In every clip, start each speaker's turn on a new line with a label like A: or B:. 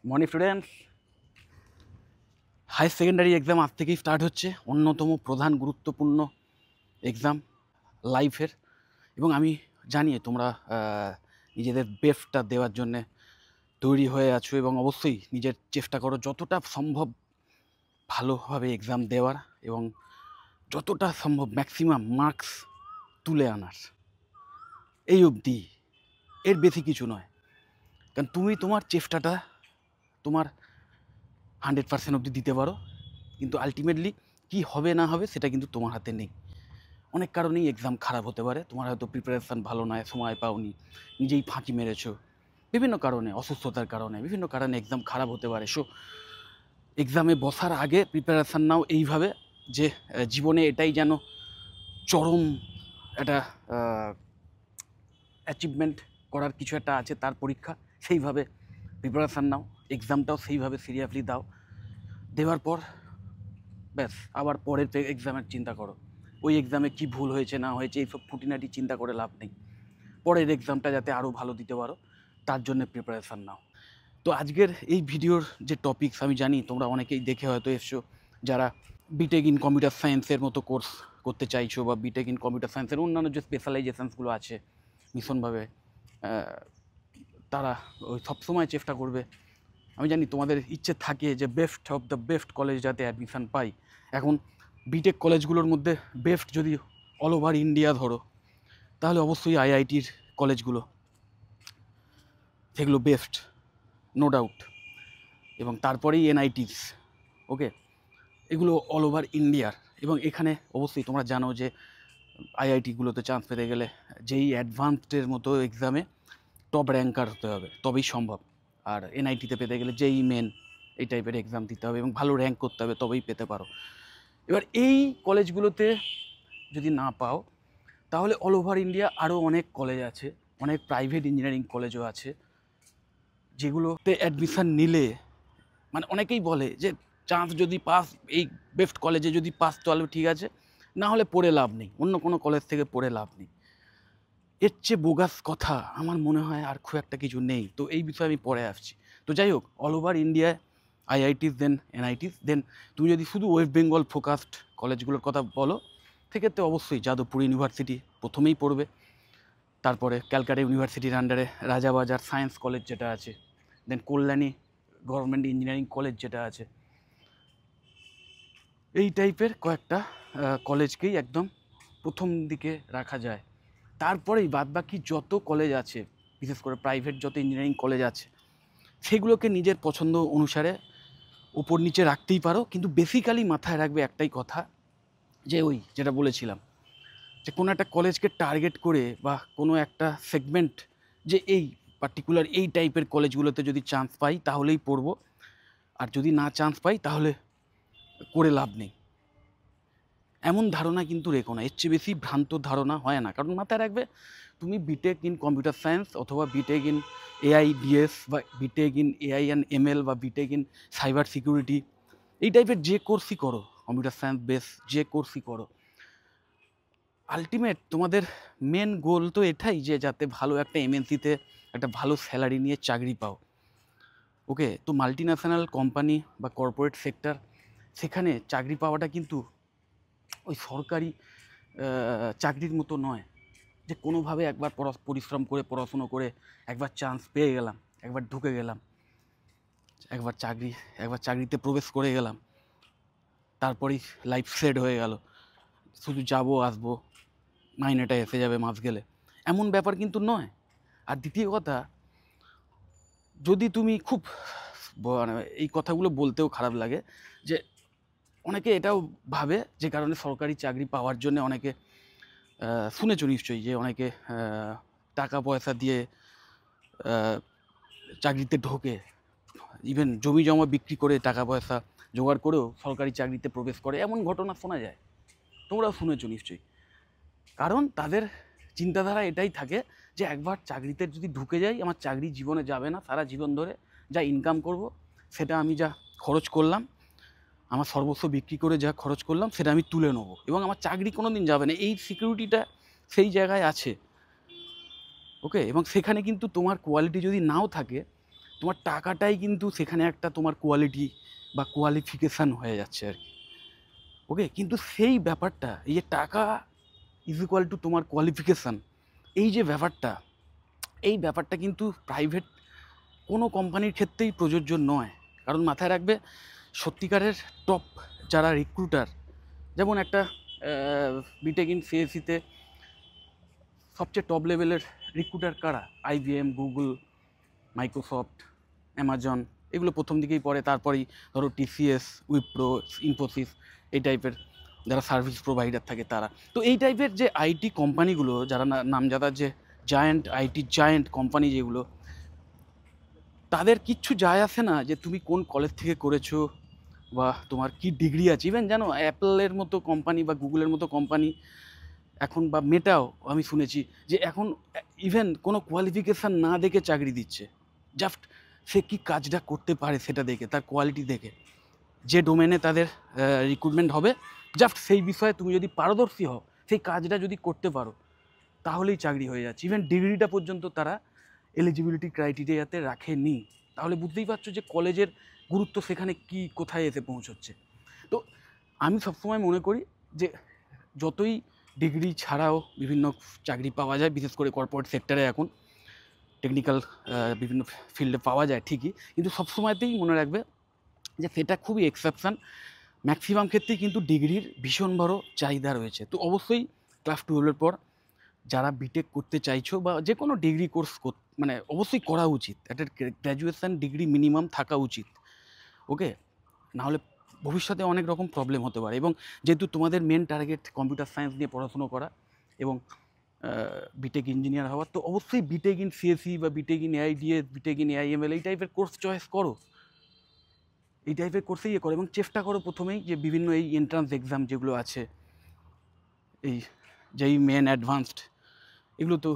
A: Morning students, higher secondary exam আজ থেকেই start হচ্ছে। অন্যতম প্রধান গুরুত্বপূর্ণ এক্সাম লাইফের, এবং আমি জানি তোমরা নিজেদের বেস্টটা দেওয়ার জন্যে তৈরি হয়ে আছো এবং অবশ্যই নিজের চেষ্টা করো যতটা সম্ভব ভালোভাবে এক্সাম দেওয়ার এবং যতটা সম্ভব ম্যাক্সিমাম মার্কস তুলে আনার। এই অবধি, এর বেশি কিছু নয়। কারণ তুমি তোমার চেষ্টাটা তোমার 100% অবধি দিতে পারো, কিন্তু আলটিমেটলি কি হবে না হবে সেটা কিন্তু তোমার হাতে নেই। অনেক কারণেই এক্সাম খারাপ হতে পারে। তোমার হয়তো প্রিপারেশান ভালো নয়, সময় পাওনি, নিজেই ফাঁকি মেরেছো, বিভিন্ন কারণে, অসুস্থতার কারণে, বিভিন্ন কারণে এক্সাম খারাপ হতে পারে। সো এক্সামে বসার আগে প্রিপারেশান নাও এইভাবে যে জীবনে এটাই যেন চরম একটা অ্যাচিভমেন্ট করার কিছু একটা আছে, তার পরীক্ষা। সেইভাবে প্রিপারেশান নাও, এক্সামটাও সেইভাবে সিরিয়াসলি দাও। দেওয়ার পর ব্যাস আবার পরের এক্সামের চিন্তা করো। ওই এক্সামে কী ভুল হয়েছে না হয়েছে এইসব খুঁটিনাটি চিন্তা করে লাভ নেই। পরের এক্সামটা যাতে আরও ভালো দিতে পারো তার জন্য প্রিপারেশান নাও। তো আজকের এই ভিডিওর যে টপিকস, আমি জানি তোমরা অনেকেই দেখে হয়তো এসছো যারা বিটেক ইন কম্পিউটার সায়েন্সের মতো কোর্স করতে চাইছো, বা বিটেক ইন কম্পিউটার সায়েন্সের অন্যান্য যে স্পেশালাইজেশনসগুলো আছে ভীষণভাবে, তারা ওই সবসময় চেষ্টা করবে। আমি জানি তোমাদের ইচ্ছে থাকে যে best of the best college যাতে অ্যাডমিশান পাই। এখন বিটেক কলেজগুলোর মধ্যে বেস্ট যদি অল ওভার ইন্ডিয়া ধরো, তাহলে অবশ্যই আইআইটির কলেজগুলো, সেগুলো বেস্ট, নো ডাউট। এবং তারপরেই এনআইটিস, ওকে, এগুলো অল ওভার ইন্ডিয়ার। এবং এখানে অবশ্যই তোমরা জানো যে আইআইটিগুলোতে চান্স পেতে গেলে যেই অ্যাডভান্সডের মতো এক্সামে টপ র্যাঙ্কার হতে হবে, তবেই সম্ভব। আর এনআইটিতে পেতে গেলে যেই মেন এই টাইপের এক্সাম দিতে হবে এবং ভালো র্যাঙ্ক করতে হবে, তবেই পেতে পারো। এবার এই কলেজগুলোতে যদি না পাও, তাহলে অল ওভার ইন্ডিয়া আরও অনেক কলেজ আছে, অনেক প্রাইভেট ইঞ্জিনিয়ারিং কলেজও আছে, যেগুলোতে অ্যাডমিশান নিলে মানে অনেকেই বলে যে চান্স যদি পাস, এই বেস্ট কলেজে যদি পাস তাহলে ঠিক আছে, না হলে পড়ে লাভ নেই, অন্য কোনো কলেজ থেকে পড়ে লাভ নেই। এর চেয়ে বোগাস কথা আমার মনে হয় আর খুব একটা কিছু নেই। তো এই বিষয়ে আমি পরে আসছি। তো যাই হোক, অল ওভার ইন্ডিয়ায় আইআইটিস, দেন এনআইটিস, দেন তুমি যদি শুধু ওয়েস্ট বেঙ্গল ফোকাসড কলেজগুলোর কথা বলো, সেক্ষেত্রে অবশ্যই যাদবপুর ইউনিভার্সিটি প্রথমেই পড়বে। তারপরে ক্যালকাটা ইউনিভার্সিটির আন্ডারে রাজাবাজার সায়েন্স কলেজ যেটা আছে, দেন কল্যাণী গভর্নমেন্ট ইঞ্জিনিয়ারিং কলেজ যেটা আছে, এই টাইপের কয়েকটা কলেজকেই একদম প্রথম দিকে রাখা যায়। তারপরেই বাদবাকি যত কলেজ আছে, বিশেষ করে প্রাইভেট যত ইঞ্জিনিয়ারিং কলেজ আছে, সেগুলোকে নিজের পছন্দ অনুসারে উপর নিচে রাখতেই পারো। কিন্তু বেসিক্যালি মাথায় রাখবে একটাই কথা, যে ওই যেটা বলেছিলাম, যে কোনো একটা কলেজকে টার্গেট করে বা কোনো একটা সেগমেন্ট, যে এই পার্টিকুলার এই টাইপের কলেজগুলোতে যদি চান্স পাই তাহলেই পড়বো, আর যদি না চান্স পাই তাহলে করে লাভ নেই, এমন ধারণা কিন্তু রেখো না। এর চেয়ে বেশি ভ্রান্ত ধারণা হয় না। কারণ মাথায় রাখবে, তুমি বিটেক ইন কম্পিউটার সায়েন্স অথবা বিটেক ইন এআইডিএস বা BTech in AI and ML বা বিটেক ইন সাইবার সিকিউরিটি, এই টাইপের যে কোর্সই করো, কম্পিউটার সায়েন্স বেস যে কোর্সই করো, আলটিমেট তোমাদের মেন গোল তো এটাই যে যাতে ভালো একটা এমএনসিতে একটা ভালো স্যালারি নিয়ে চাকরি পাও। ওকে, তো মাল্টি ন্যাশনাল কোম্পানি বা কর্পোরেট সেক্টর, সেখানে চাকরি পাওয়াটা কিন্তু ওই সরকারি চাকরির মতো নয়, যে কোনোভাবে একবার পরিশ্রম করে পড়াশুনো করে একবার চান্স পেয়ে গেলাম, একবার ঢুকে গেলাম, একবার চাকরিতে প্রবেশ করে গেলাম, তারপরেই লাইফ সেট হয়ে গেল, শুধু যাবো আসবো, মাইনেটা এসে যাবে মাস গেলে, এমন ব্যাপার কিন্তু নয়। আর দ্বিতীয় কথা, যদি তুমি খুব এই কথাগুলো বলতেও খারাপ লাগে, যে অনেকে এটাও ভাবে, যে কারণে সরকারি চাকরি পাওয়ার জন্য অনেকে শুনেছো নিশ্চয়ই, যে অনেকে টাকা পয়সা দিয়ে চাকরিতে ঢোকে, ইভেন জমি জমা বিক্রি করে টাকা পয়সা জোগাড় করেও সরকারি চাকরিতে প্রবেশ করে, এমন ঘটনা শোনা যায়, তোমরাও শুনেছো নিশ্চয়ই। কারণ তাদের চিন্তাধারা এটাই থাকে যে একবার চাকরিতে যদি ঢুকে যাই, আমার চাকরি জীবনে যাবে না, সারা জীবন ধরে যা ইনকাম করব সেটা আমি যা খরচ করলাম, আমার সর্বস্ব বিক্রি করে যা খরচ করলাম সেটা আমি তুলে নেব, এবং আমার চাকরি কোনো দিন যাবে না, এই সিকিউরিটিটা সেই জায়গায় আছে। ওকে, এবং সেখানে কিন্তু তোমার কোয়ালিটি যদি নাও থাকে, তোমার টাকাটাই কিন্তু সেখানে একটা তোমার কোয়ালিটি বা কোয়ালিফিকেশান হয়ে যাচ্ছে আর কি। ওকে, কিন্তু সেই ব্যাপারটা, এই যে টাকা ইজ ইকুয়াল টু তোমার কোয়ালিফিকেশান, এই যে ব্যাপারটা, এই ব্যাপারটা কিন্তু প্রাইভেট কোনো কোম্পানির ক্ষেত্রেই প্রযোজ্য নয়। কারণ মাথায় রাখবে, সত্যিকারের টপ যারা রিক্রুটার, যেমন একটা বিটেক ইন সিএসিতে সবচেয়ে টপ লেভেলের রিক্রুটার কারা? IBM, গুগল, মাইক্রোসফট, অ্যামাজন, এগুলো প্রথম দিকেই পড়ে। তারপরেই ধরো TCS, উইপ্রো, ইনফোসিস, এই টাইপের যারা সার্ভিস প্রোভাইডার থাকে তারা। তো এই টাইপের যে আইটি কোম্পানিগুলো, যারা নামজাদা যে জায়ান্ট আইটি জায়ান্ট কোম্পানি যেগুলো, তাদের কিচ্ছু যায় আসে না যে তুমি কোন কলেজ থেকে করেছো বা তোমার কি ডিগ্রি আছে। ইভেন জানো, অ্যাপলের মতো কোম্পানি বা গুগলের মতো কোম্পানি এখন, বা মেটাও আমি শুনেছি যে এখন ইভেন কোনো কোয়ালিফিকেশান না দেখে চাকরি দিচ্ছে। জাস্ট সে কী কাজটা করতে পারে সেটা দেখে, তার কোয়ালিটি দেখে, যে ডোমেনে তাদের রিক্রুটমেন্ট হবে, জাস্ট সেই বিষয়ে তুমি যদি পারদর্শী হও, সেই কাজটা যদি করতে পারো, তাহলেই চাকরি হয়ে যাচ্ছে। ইভেন ডিগ্রিটা পর্যন্ত তারা এলিজিবিলিটি ক্রাইটেরিয়াতে রাখেনি। তাহলে বুঝতেই পারছো যে কলেজের গুরুত্ব সেখানে কি, কোথায় এসে পৌঁছচ্ছে। তো আমি সবসময় মনে করি যে যতই ডিগ্রি ছাড়াও বিভিন্ন চাকরি পাওয়া যায়, বিশেষ করে কর্পোরেট সেক্টরে এখন টেকনিক্যাল বিভিন্ন ফিল্ডে পাওয়া যায় ঠিকই, কিন্তু সবসময়তেই মনে রাখবে যে সেটা খুবই এক্সেপশান। ম্যাক্সিমাম ক্ষেত্রেই কিন্তু ডিগ্রির ভীষণ বড় চাহিদা রয়েছে। তো অবশ্যই ক্লাস 12-এর পর যারা বিটেক করতে চাইছো বা যে কোনো ডিগ্রি কোর্স মানে অবশ্যই করা উচিত, একটা গ্র্যাজুয়েশান ডিগ্রি মিনিমাম থাকা উচিত। ওকে, নাহলে ভবিষ্যতে অনেক রকম প্রবলেম হতে পারে। এবং যেহেতু তোমাদের মেন টার্গেট কম্পিউটার সায়েন্স নিয়ে পড়াশুনো করা এবং বিটেক ইঞ্জিনিয়ার হওয়ার, তো অবশ্যই বিটেক ইন সিএসি বা BTech in AIDS, BTech in AIML, এই টাইপের কোর্স চয়েস করো, এই টাইপের কোর্সেই করো। এবং চেষ্টা করো প্রথমেই যে বিভিন্ন এই এন্ট্রান্স এক্সাম যেগুলো আছে, এই যেই মেন অ্যাডভান্সড, এগুলো তো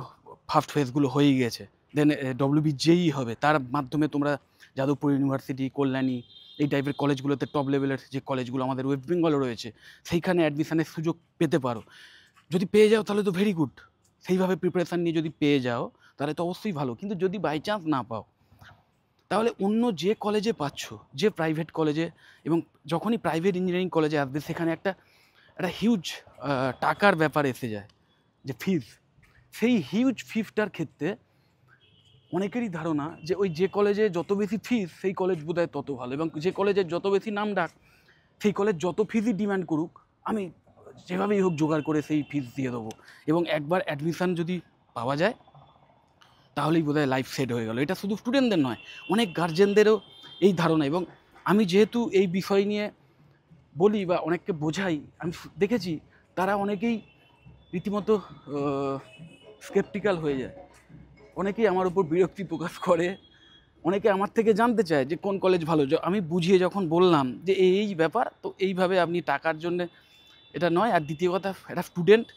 A: ফার্স্ট ফেজগুলো হয়েই গেছে। দেন WBJEE হবে, তার মাধ্যমে তোমরা যাদবপুর ইউনিভার্সিটি, কল্যাণী, এই টাইপের কলেজগুলোতে, টপ লেভেলের যে কলেজগুলো আমাদের ওয়েস্ট বেঙ্গলে রয়েছে, সেইখানে অ্যাডমিশানের সুযোগ পেতে পারো। যদি পেয়ে যাও তাহলে তো ভেরি গুড। সেইভাবে প্রিপারেশান নিয়ে যদি পেয়ে যাও তাহলে তো অবশ্যই ভালো। কিন্তু যদি বাই চান্স না পাও, তাহলে অন্য যে কলেজে পাচ্ছ, যে প্রাইভেট কলেজে, এবং যখনই প্রাইভেট ইঞ্জিনিয়ারিং কলেজে আসবে সেখানে একটা হিউজ টাকার ব্যাপার এসে যায়, যে ফিজ। সেই হিউজ ফিজটার ক্ষেত্রে অনেকেরই ধারণা যে ওই যে কলেজে যত বেশি ফিজ, সেই কলেজ বোধহয় তত ভালো, এবং যে কলেজের যত বেশি নাম ডাক, সেই কলেজ যত ফিজই ডিমান্ড করুক, আমি যেভাবেই হোক জোগাড় করে সেই ফিজ দিয়ে দেবো। এবং একবার অ্যাডমিশান যদি পাওয়া যায় তাহলেই বোধহয় লাইফ সেট হয়ে গেল। এটা শুধু স্টুডেন্টদের নয়, অনেক গার্জেনদেরও এই ধারণা। এবং আমি যেহেতু এই বিষয় নিয়ে বলি বা অনেককে বোঝাই, আমি দেখেছি তারা অনেকেই রীতিমতো স্কেপটিক্যাল হয়ে যায়। অনেকেই আমার উপর বিরক্তি প্রকাশ করে, অনেকে আমার থেকে জানতে চায় যে কোন কলেজ ভালো। আমি বুঝিয়ে যখন বললাম যে এই ব্যাপার, তো এইভাবে আপনি টাকার জন্যে এটা নয়। আর দ্বিতীয় কথা, একটা স্টুডেন্ট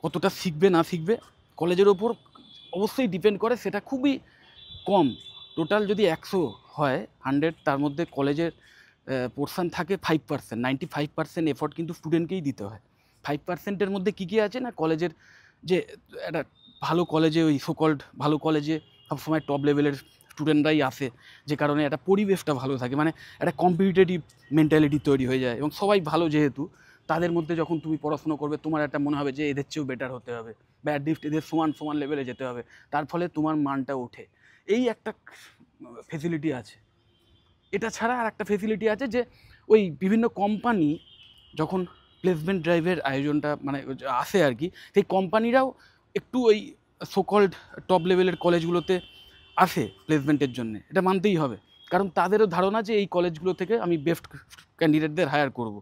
A: কতটা শিখবে না শিখবে কলেজের ওপর অবশ্যই ডিপেন্ড করে। সেটা খুবই কম, টোটাল যদি 100 হয় 100, তার মধ্যে কলেজের পোর্শান থাকে 5%। 95% এফোর্ট কিন্তু স্টুডেন্টকেই দিতে হয়। 5%-এর মধ্যে কী কী আছে না, কলেজের যে একটা ভালো কলেজে, ওই সোকল্ড ভালো কলেজে সবসময় টপ লেভেলের স্টুডেন্টরাই আসে, যে কারণে একটা পরিবেশটা ভালো থাকে, মানে একটা কম্পিটিটিভ মেন্টালিটি তৈরি হয়ে যায়। এবং সবাই ভালো যেহেতু, তাদের মধ্যে যখন তুমি পড়াশুনো করবে, তোমার একটা মনে হবে যে এদের চেয়েও বেটার হতে হবে, বা অ্যাটলিস্ট এদের সমান সমান লেভেলে যেতে হবে। তার ফলে তোমার মানটা ওঠে। এই একটা ফেসিলিটি আছে। এটা ছাড়া আর একটা ফেসিলিটি আছে যে ওই বিভিন্ন কোম্পানি যখন প্লেসমেন্ট ড্রাইভের আয়োজনটা মানে আসে আর কি, সেই কোম্পানিরাও একটু ওই সোকল্ড টপ লেভেলের কলেজগুলোতে আসে প্লেসমেন্টের জন্য। এটা মানতেই হবে, কারণ তাদেরও ধারণা যে এই কলেজগুলো থেকে আমি বেস্ট ক্যান্ডিডেটদের হায়ার করব।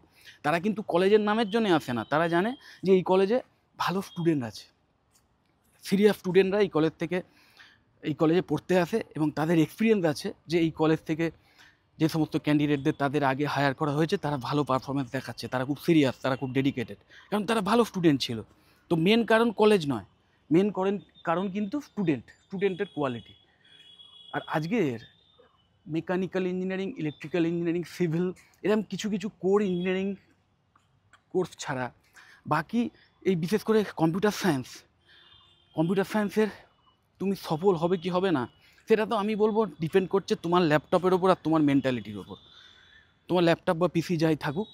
A: তারা কিন্তু কলেজের নামের জন্য আসে না, তারা জানে যে এই কলেজে ভালো স্টুডেন্ট আছে, সিরিয়াস স্টুডেন্টরা এই কলেজে পড়তে আসে, এবং তাদের এক্সপিরিয়েন্স আছে যে এই কলেজ থেকে যে সমস্ত ক্যান্ডিডেটদের তাদের আগে হায়ার করা হয়েছে, তারা ভালো পারফরমেন্স দেখাচ্ছে, তারা খুব সিরিয়াস, তারা খুব ডেডিকেটেড, কারণ তারা ভালো স্টুডেন্ট ছিল। তো মেন কারণ কলেজ নয়, মেন কারণ কিন্তু স্টুডেন্টের কোয়ালিটি। আর আজকের mechanical engineering, electrical engineering, civil, এরকম কিছু কিছু কোর ইঞ্জিনিয়ারিং কোর্স ছাড়া বাকি এই বিশেষ করে কম্পিউটার সায়েন্সের তুমি সফল হবে কি হবে না, সেটা তো আমি বলবো ডিপেন্ড করছে তোমার ল্যাপটপের ওপর আর তোমার মেন্টালিটির ওপর। তোমার ল্যাপটপ বা পিসি যাই থাকুক,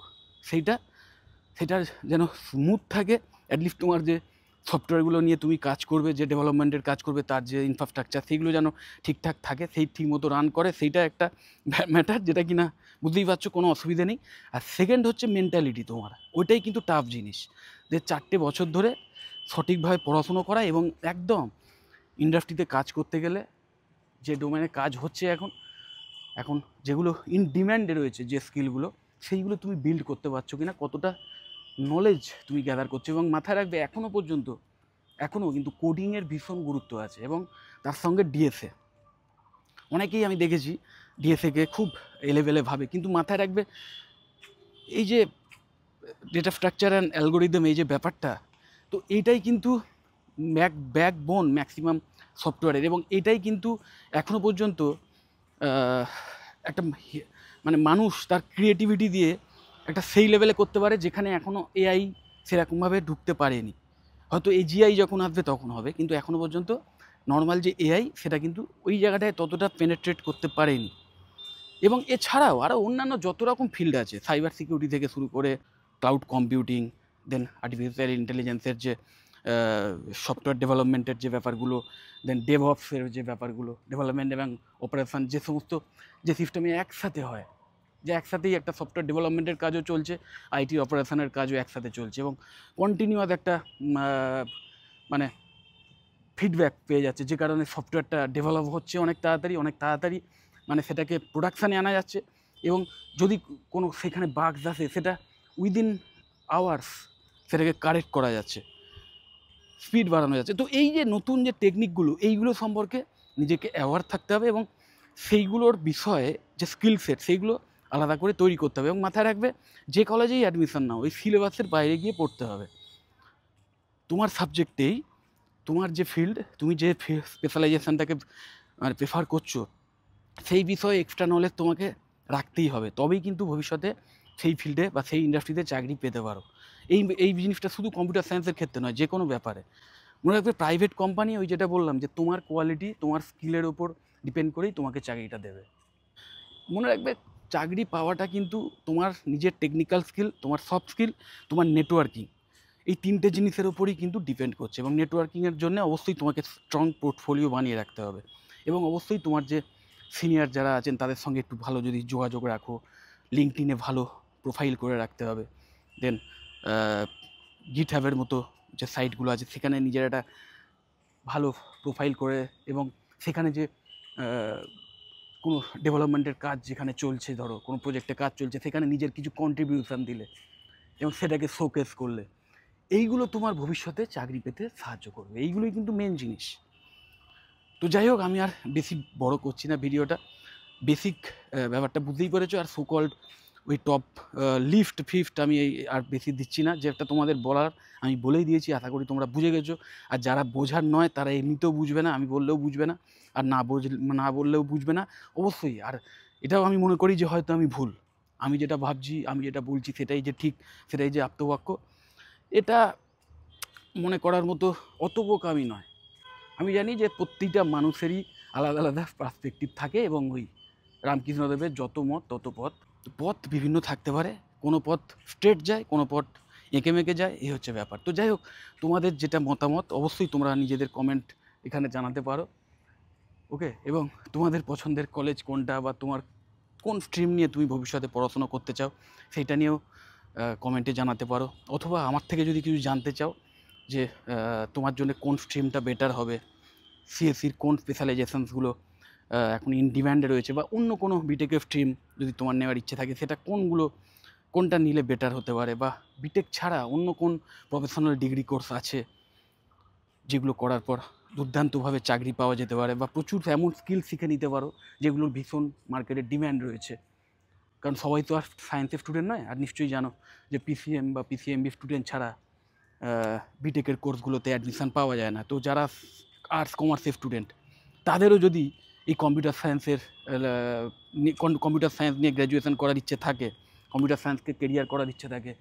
A: সেটা যেন স্মুথ থাকে। অ্যাটলিস্ট তোমার যে সফটওয়্যারগুলো নিয়ে তুমি কাজ করবে, যে ডেভেলপমেন্টের কাজ করবে, তার যে ইনফ্রাস্ট্রাকচার সেইগুলো যেন ঠিকঠাক থাকে, সেই ঠিকমতো রান করে, সেইটা একটা ম্যাটার, যেটা কিনা বুঝতেই পারছো কোনো অসুবিধা নেই। আর সেকেন্ড হচ্ছে মেন্টালিটি তোমার, ওইটাই কিন্তু টাফ জিনিস, যে 4টে বছর ধরে সঠিকভাবে পড়াশুনো করা এবং একদম ইন্ডাস্ট্রিতে কাজ করতে গেলে যে ডোমেনে কাজ হচ্ছে এখন এখন যেগুলো ইন ডিম্যান্ডে রয়েছে, যে স্কিলগুলো, সেইগুলো তুমি বিল্ড করতে পারছো কিনা, কতটা নলেজ তুমি গ্যাদার করছো। এবং মাথায় রাখবে এখনও কিন্তু কোডিংয়ের ভীষণ গুরুত্ব আছে, এবং তার সঙ্গে ডিএসএ। অনেকেই আমি দেখেছি ডিএসএকে খুব এলেভেলে ভাবে, কিন্তু মাথায় রাখবে এই যে ডেটা স্ট্রাকচার অ্যান্ড অ্যালগোরিদম, এই যে ব্যাপারটা, তো এইটাই কিন্তু ব্যাকবোন ম্যাক্সিমাম সফটওয়্যারের, এবং এটাই কিন্তু এখনও পর্যন্ত একটা মানে মানুষ তার ক্রিয়েটিভিটি দিয়ে একটা সেই লেভেলে করতে পারে যেখানে এখনও এআই সেরকমভাবে ঢুকতে পারেনি। হয়তো এজিআই যখন আসবে তখন হবে, কিন্তু এখনও পর্যন্ত নর্মাল যে এআই সেটা কিন্তু ওই জায়গাটায় ততটা পেনেট্রেট করতে পারেনি। এবং এছাড়াও আরও অন্যান্য যত রকম ফিল্ড আছে, সাইবার সিকিউরিটি থেকে শুরু করে ক্লাউড কম্পিউটিং, দেন আর্টিফিশিয়াল ইন্টেলিজেন্সের যে সফটওয়্যার ডেভেলপমেন্টের যে ব্যাপারগুলো, দেন ডেভঅপসের যে ব্যাপারগুলো, ডেভেলপমেন্ট এবং অপারেশন, যে সমস্ত যে সিস্টেমে একসাথে হয়, যে একসাথেই একটা সফটওয়্যার ডেভেলপমেন্টের কাজও চলছে, আইটি অপারেশনের কাজও একসাথে চলছে, এবং কন্টিনিউয়াস একটা মানে ফিডব্যাক পেয়ে যাচ্ছে, যে কারণে সফটওয়্যারটা ডেভেলপ হচ্ছে অনেক তাড়াতাড়ি, মানে সেটাকে প্রোডাকশানে আনা যাচ্ছে, এবং যদি কোনো সেখানে বাগস আসে সেটা উইদিন আওয়ার্স সেটাকে কারেক্ট করা যাচ্ছে, স্পিড বাড়ানো যাচ্ছে। তো এই যে নতুন যে টেকনিকগুলো, এইগুলো সম্পর্কে নিজেকে অ্যাওয়ার থাকতে হবে, এবং সেইগুলোর বিষয়ে যে স্কিল সেট সেইগুলো আলাদা করে তৈরি করতে হবে। এবং মাথায় রাখবে যে কলেজেই অ্যাডমিশন নাও, ওই সিলেবাসের বাইরে গিয়ে পড়তে হবে। তোমার সাবজেক্টেই, তোমার যে ফিল্ড, তুমি যে স্পেশালাইজেশনটাকে মানে প্রেফার করছো, সেই বিষয়ে এক্সট্রা নলেজ তোমাকে রাখতেই হবে, তবেই কিন্তু ভবিষ্যতে সেই ফিল্ডে বা সেই ইন্ডাস্ট্রিতে চাকরি পেতে পারো। এই জিনিসটা শুধু কম্পিউটার সায়েন্সের ক্ষেত্রে নয়, যে কোনো ব্যাপারে মনে রাখবে। প্রাইভেট কোম্পানি, ওই যেটা বললাম, যে তোমার কোয়ালিটি তোমার স্কিলের ওপর ডিপেন্ড করেই তোমাকে চাকরিটা দেবে। মনে রাখবে চাকরি পাওয়াটা কিন্তু তোমার নিজের টেকনিক্যাল স্কিল, তোমার সফট স্কিল, তোমার নেটওয়ার্কিং, এই 3টে জিনিসের ওপরই কিন্তু ডিপেন্ড করছে। এবং নেটওয়ার্কিংয়ের জন্য অবশ্যই তোমাকে স্ট্রং পোর্টফোলিও বানিয়ে রাখতে হবে, এবং অবশ্যই তোমার যে সিনিয়র যারা আছেন তাদের সঙ্গে একটু ভালো যদি যোগাযোগ রাখো, লিঙ্কডইনে ভালো প্রোফাইল করে রাখতে হবে। দেন গিটহাবের মতো যে সাইটগুলো আছে সেখানে নিজের একটা ভালো প্রোফাইল করে, এবং সেখানে যে কোনো ডেভেলপমেন্টের কাজ যেখানে চলছে, ধরো কোনো প্রজেক্টে কাজ চলছে, সেখানে নিজের কিছু কন্ট্রিবিউশন দিলে এবং সেটাকে শোকেস করলে, এইগুলো তোমার ভবিষ্যতে চাকরি পেতে সাহায্য করবে। এইগুলোই কিন্তু মেন জিনিস। তো যাই হোক, আমি আর বেশি বড় করছি না ভিডিওটা, বেসিক ব্যাপারটা বুঝতেই পেরেছো। আর সোকল্ড ওই টপ ফিফট আমি আর বেশি দিচ্ছি না, যে একটা তোমাদের বলার আমি বলেই দিয়েছি, আশা করি তোমরা বুঝে গেছো। আর যারা বোঝার নয় তারা এমনিতেও বুঝবে না, আমি বললেও বুঝবে না, আর না বললেও বুঝবে না অবশ্যই। আর এটাও আমি মনে করি যে হয়তো আমি ভুল, আমি যেটা ভাবছি, আমি যেটা বলছি সেটাই যে ঠিক, সেটাই যে আপ্তবাক্য, এটা মনে করার মতো অত বোকা আমি নয়। আমি জানি যে প্রতিটা মানুষেরই আলাদা আলাদা পার্সপেক্টিভ থাকে, এবং ওই রামকৃষ্ণদেবের যত মত তত পথ, পথ বিভিন্ন থাকতে পারে, কোনো পথ স্ট্রেট যায়, কোনো পথ এঁকে মেঁকে যায়, এই হচ্ছে ব্যাপার। তো যাই হোক, তোমাদের যেটা মতামত অবশ্যই তোমরা নিজেদের কমেন্ট এখানে জানাতে পারো, ওকে। এবং তোমাদের পছন্দের কলেজ কোনটা, বা তোমার কোন স্ট্রিম নিয়ে তুমি ভবিষ্যতে পড়াশোনা করতে চাও সেইটা নিয়েও কমেন্টে জানাতে পারো। অথবা আমার থেকে যদি কিছু জানতে চাও যে তোমার জন্য কোন স্ট্রিমটা বেটার হবে, সিএসসির কোন স্পেশালাইজেশনসগুলো এখন ইন ডিম্যান্ডে রয়েছে, বা অন্য কোনো বিটেকের স্ট্রিম যদি তোমার নেওয়ার ইচ্ছে থাকে, সেটা কোনটা নিলে বেটার হতে পারে, বা বিটেক ছাড়া অন্য কোন প্রফেশনাল ডিগ্রি কোর্স আছে যেগুলো করার পর দুর্দান্তভাবে চাকরি পাওয়া যেতে পারে, বা প্রচুর এমন স্কিল শিখে নিতে পারো যেগুলোর ভীষণ মার্কেটে ডিম্যান্ড রয়েছে। কারণ সবাই তো আর সায়েন্সের স্টুডেন্ট নয়, আর নিশ্চয়ই জানো যে পিসিএম বা পিসিএমবি স্টুডেন্ট ছাড়া বিটেকের কোর্সগুলোতে অ্যাডমিশান পাওয়া যায় না। তো যারা আর্টস কমার্সের স্টুডেন্ট, তাদেরও যদি এই কম্পিউটার সায়েন্স নিয়ে গ্র্যাজুয়েশন করার ইচ্ছে থাকে, কম্পিউটার সায়েন্সকে কেরিয়ার করার ইচ্ছে থাকে,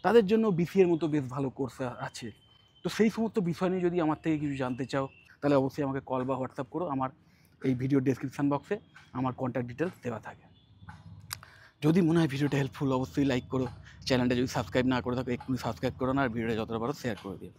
A: তাদের জন্য বিসিএর মতো বেশ ভালো কোর্স আছে। তো সেই সমস্ত বিষয় নিয়ে যদি আমার থেকে কিছু জানতে চাও, তাহলে অবশ্যই আমাকে কল বা হোয়াটসঅ্যাপ করো। আমার এই ভিডিও ডেসক্রিপশান বক্সে আমার কন্ট্যাক্ট ডিটেলস দেওয়া থাকে। যদি মনে হয় ভিডিওটা হেল্পফুল অবশ্যই লাইক করো, চ্যানেলটা যদি সাবস্ক্রাইব না করে থাকো এক্ষুনি সাবস্ক্রাইব করো না, আর ভিডিওটা যতটা পারো শেয়ার করে দিও।